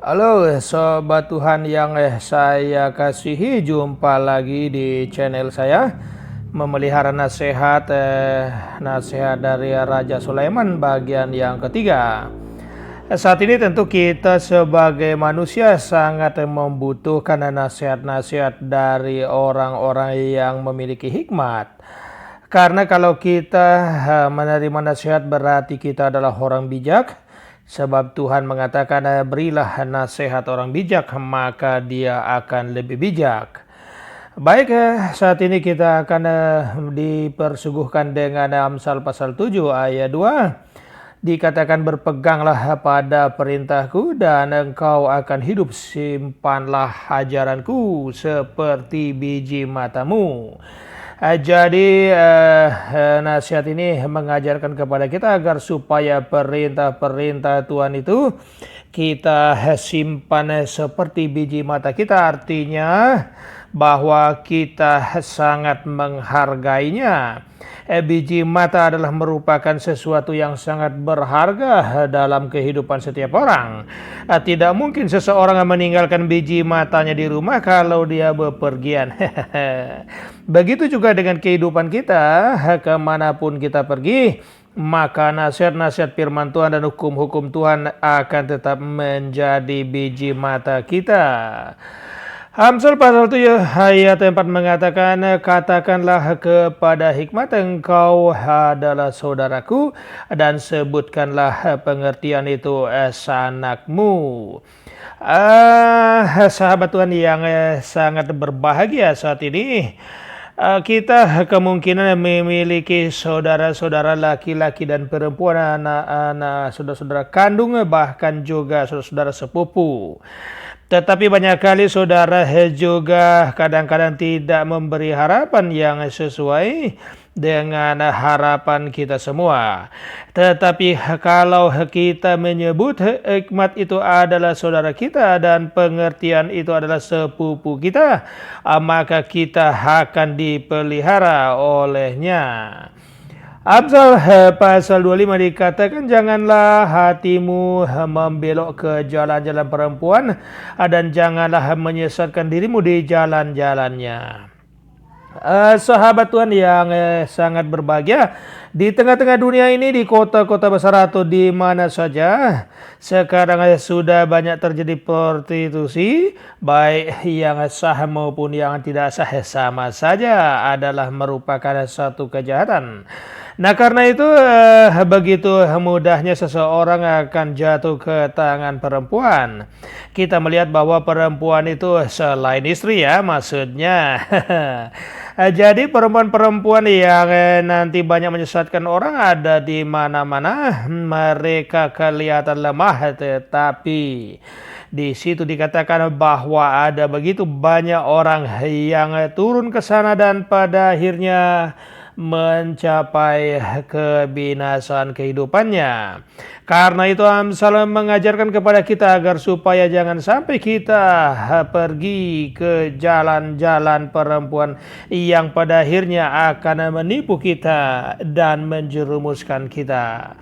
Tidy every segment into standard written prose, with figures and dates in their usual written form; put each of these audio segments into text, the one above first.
Halo sobat Tuhan yang saya kasihi, jumpa lagi di channel saya memelihara nasihat dari Raja Sulaiman bagian yang ketiga. Saat ini tentu kita sebagai manusia sangat membutuhkan nasihat-nasihat dari orang-orang yang memiliki hikmat. Karena kalau kita menerima nasihat berarti kita adalah orang bijak. Sebab Tuhan mengatakan, berilah nasihat orang bijak, maka dia akan lebih bijak. Baik, saat ini kita akan dipersuguhkan dengan Amsal pasal 7 ayat 2. Dikatakan, berpeganglah pada perintahku dan engkau akan hidup, simpanlah ajaranku seperti biji matamu. Jadi nasihat ini mengajarkan kepada kita agar supaya perintah-perintah Tuhan itu kita simpan seperti biji mata kita, artinya bahwa kita sangat menghargainya. Biji mata adalah merupakan sesuatu yang sangat berharga dalam kehidupan setiap orang. Tidak mungkin seseorang meninggalkan biji matanya di rumah kalau dia bepergian. Begitu juga dengan kehidupan kita, kemanapun kita pergi, maka nasihat-nasihat firman Tuhan dan hukum-hukum Tuhan akan tetap menjadi biji mata kita. Amsal pasal 7 ayat 4 mengatakan, katakanlah kepada hikmat, engkau adalah saudaraku, dan sebutkanlah pengertian itu sanakmu. Sahabat Tuhan yang sangat berbahagia saat ini, kita kemungkinan memiliki saudara-saudara laki-laki dan perempuan, anak-anak, saudara-saudara kandung, bahkan juga saudara-saudara sepupu. Tetapi banyak kali saudara juga kadang-kadang tidak memberi harapan yang sesuai dengan harapan kita semua. Tetapi kalau kita menyebut hikmat itu adalah saudara kita dan pengertian itu adalah sepupu kita, maka kita akan dipelihara olehnya. Amsal pasal 25 dikatakan, janganlah hatimu membelok ke jalan-jalan perempuan, dan janganlah menyesatkan dirimu di jalan-jalannya. Sahabat Tuhan yang sangat berbahagia, di tengah-tengah dunia ini, di kota-kota besar atau di mana saja, sekarang sudah banyak terjadi prostitusi, baik yang sah maupun yang tidak sah, sama saja adalah merupakan satu kejahatan. Nah, karena itu begitu mudahnya seseorang akan jatuh ke tangan perempuan. Kita melihat bahwa perempuan itu selain istri, ya maksudnya. Jadi perempuan-perempuan yang nanti banyak menyesatkan orang ada di mana-mana. Mereka kelihatan lemah, tetapi di situ dikatakan bahwa ada begitu banyak orang yang turun ke sana dan pada akhirnya mencapai kebinasaan kehidupannya. Karena itu Amsal mengajarkan kepada kita agar supaya jangan sampai kita pergi ke jalan-jalan perempuan yang pada akhirnya akan menipu kita dan menjerumuskan kita.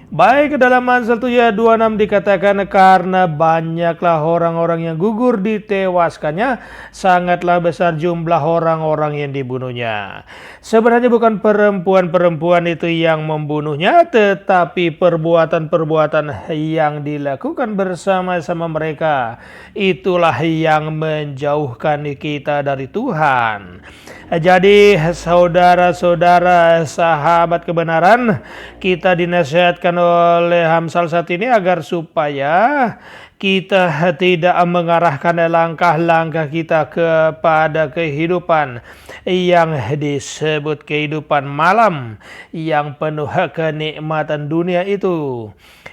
Baik, dalam Amsal 7 ayat 26 dikatakan, karena banyaklah orang-orang yang gugur ditewaskannya, sangatlah besar jumlah orang-orang yang dibunuhnya. Sebenarnya bukan perempuan-perempuan itu yang membunuhnya, tetapi perbuatan-perbuatan yang dilakukan bersama-sama mereka. Itulah yang menjauhkan kita dari Tuhan. Jadi saudara-saudara, sahabat kebenaran, kita dinasihatkan oleh Amsal saat ini agar supaya kita tidak mengarahkan langkah-langkah kita kepada kehidupan yang disebut kehidupan malam, yang penuh kenikmatan dunia itu.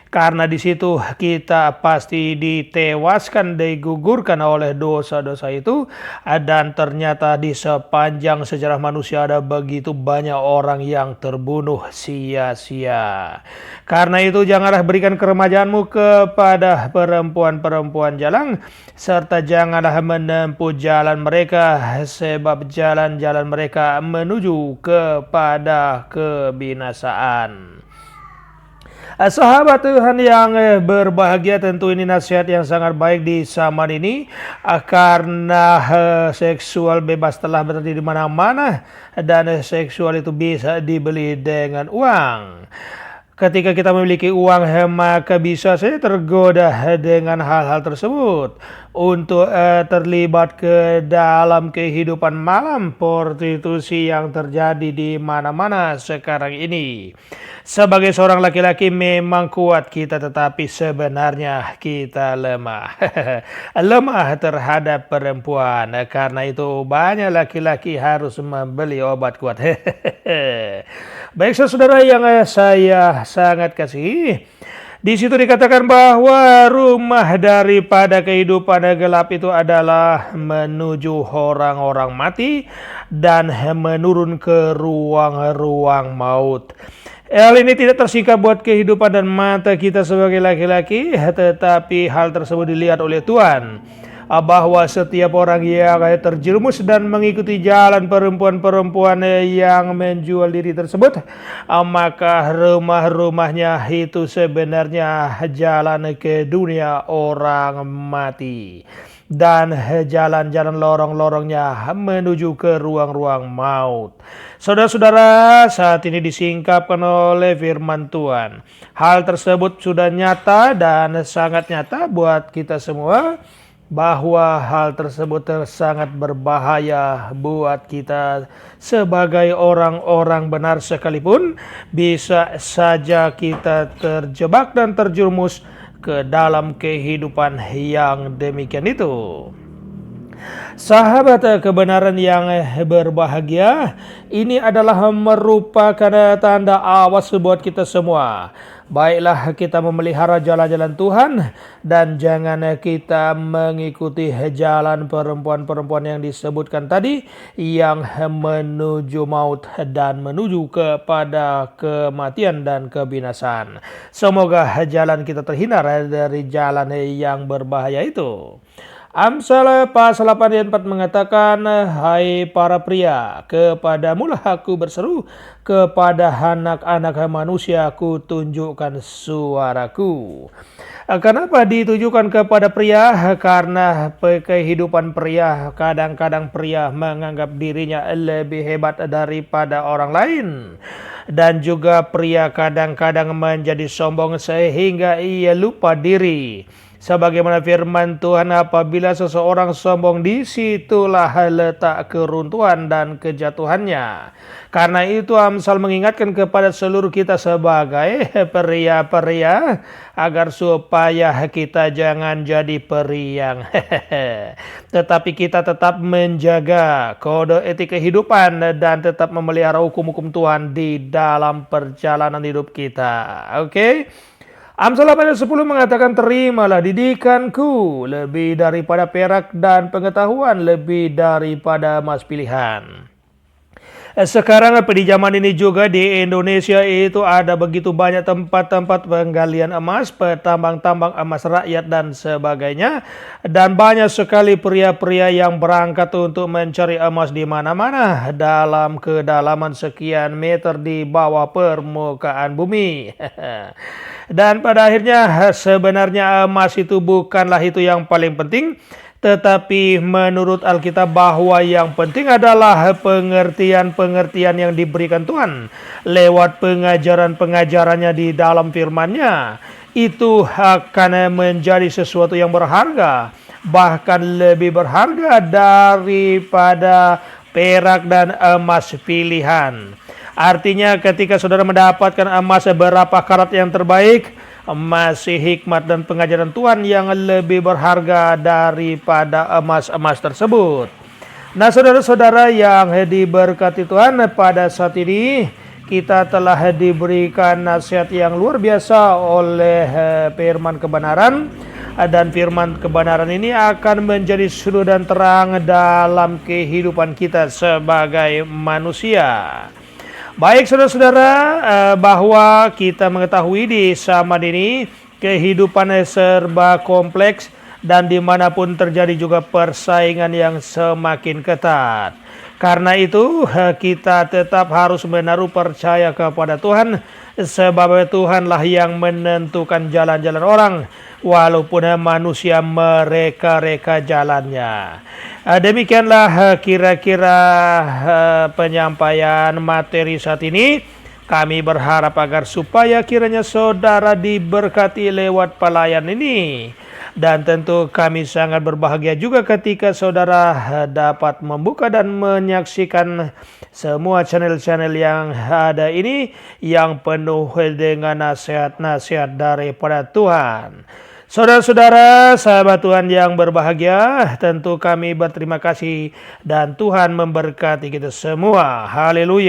Karena di situ kita pasti ditewaskan, digugurkan oleh dosa-dosa itu. Dan ternyata di sepanjang sejarah manusia ada begitu banyak orang yang terbunuh sia-sia. Karena itu janganlah berikan keremajaanmu kepada perempuan-perempuan jalang, serta janganlah menempuh jalan mereka, sebab jalan-jalan mereka menuju kepada kebinasaan. Sahabat Tuhan yang berbahagia, tentu ini nasihat yang sangat baik di zaman ini, karena seksual bebas telah terjadi di mana-mana dan seksual itu bisa dibeli dengan uang. Ketika kita memiliki uang, maka bisa saja tergoda dengan hal-hal tersebut untuk terlibat ke dalam kehidupan malam prostitusi yang terjadi di mana-mana sekarang ini. Sebagai seorang laki-laki memang kuat kita, tetapi sebenarnya kita lemah. Lemah terhadap perempuan. Karena itu banyak laki-laki harus membeli obat kuat. Baik saudara yang saya sangat kasihi, di situ dikatakan bahwa rumah daripada kehidupan gelap itu adalah menuju orang-orang mati dan menurun ke ruang-ruang maut. Hal ini tidak tersingkap buat kehidupan dan mata kita sebagai laki-laki, tetapi hal tersebut dilihat oleh Tuhan, bahwa setiap orang yang terjerumus dan mengikuti jalan perempuan-perempuan yang menjual diri tersebut, maka rumah-rumahnya itu sebenarnya jalan ke dunia orang mati, dan jalan-jalan lorong-lorongnya menuju ke ruang-ruang maut. Saudara-saudara, saat ini disingkapkan oleh firman Tuhan. Hal tersebut sudah nyata dan sangat nyata buat kita semua, bahwa hal tersebut sangat berbahaya buat kita sebagai orang-orang benar sekalipun. Bisa saja kita terjebak dan terjerumus ke dalam kehidupan yang demikian itu. Sahabat kebenaran yang berbahagia, ini adalah merupakan tanda awas buat kita semua. Baiklah kita memelihara jalan-jalan Tuhan, dan jangan kita mengikuti jalan perempuan-perempuan yang disebutkan tadi, yang menuju maut dan menuju kepada kematian dan kebinasan. Semoga jalan kita terhindar dari jalan yang berbahaya itu. Amsal pasal 8 ayat 4 mengatakan, hai para pria, kepadamulah aku berseru, kepada anak-anak manusia aku tunjukkan suaraku. Kenapa ditujukan kepada pria? Karena kehidupan pria, kadang-kadang pria menganggap dirinya lebih hebat daripada orang lain. Dan juga pria kadang-kadang menjadi sombong sehingga ia lupa diri. Sebagaimana firman Tuhan, apabila seseorang sombong, disitulah letak keruntuhan dan kejatuhannya. Karena itu Amsal mengingatkan kepada seluruh kita sebagai pria-pria, agar supaya kita jangan jadi periang, tetapi kita tetap menjaga kode etik kehidupan dan tetap memelihara hukum-hukum Tuhan di dalam perjalanan hidup kita. Oke? Amsal 8 ayat 10 mengatakan, terimalah didikanku lebih daripada perak, dan pengetahuan lebih daripada emas pilihan. Sekarang di zaman ini juga di Indonesia itu ada begitu banyak tempat-tempat penggalian emas, petambang-tambang emas rakyat dan sebagainya. Dan banyak sekali pria-pria yang berangkat untuk mencari emas di mana-mana dalam kedalaman sekian meter di bawah permukaan bumi. Dan pada akhirnya sebenarnya emas itu bukanlah itu yang paling penting. Tetapi menurut Alkitab bahwa yang penting adalah pengertian-pengertian yang diberikan Tuhan lewat pengajaran-pengajarannya di dalam firman-Nya. Itu akan menjadi sesuatu yang berharga, bahkan lebih berharga daripada perak dan emas pilihan. Artinya ketika saudara mendapatkan emas berapa karat yang terbaik, masih hikmat dan pengajaran Tuhan yang lebih berharga daripada emas-emas tersebut. Nah saudara-saudara yang diberkati Tuhan, pada saat ini kita telah diberikan nasihat yang luar biasa oleh firman kebenaran. Dan firman kebenaran ini akan menjadi sudut dan terang dalam kehidupan kita sebagai manusia. Baik saudara-saudara, bahwa kita mengetahui di zaman ini kehidupan serba kompleks dan dimanapun terjadi juga persaingan yang semakin ketat. Karena itu kita tetap harus menaruh percaya kepada Tuhan, sebab Tuhanlah yang menentukan jalan-jalan orang, walaupun manusia mereka-reka jalannya. Demikianlah kira-kira penyampaian materi saat ini. Kami berharap agar supaya kiranya saudara diberkati lewat pelayan ini. Dan tentu kami sangat berbahagia juga ketika saudara dapat membuka dan menyaksikan semua channel-channel yang ada ini yang penuh dengan nasihat-nasihat daripada Tuhan. Saudara-saudara, sahabat Tuhan yang berbahagia, tentu kami berterima kasih dan Tuhan memberkati kita semua. Haleluya.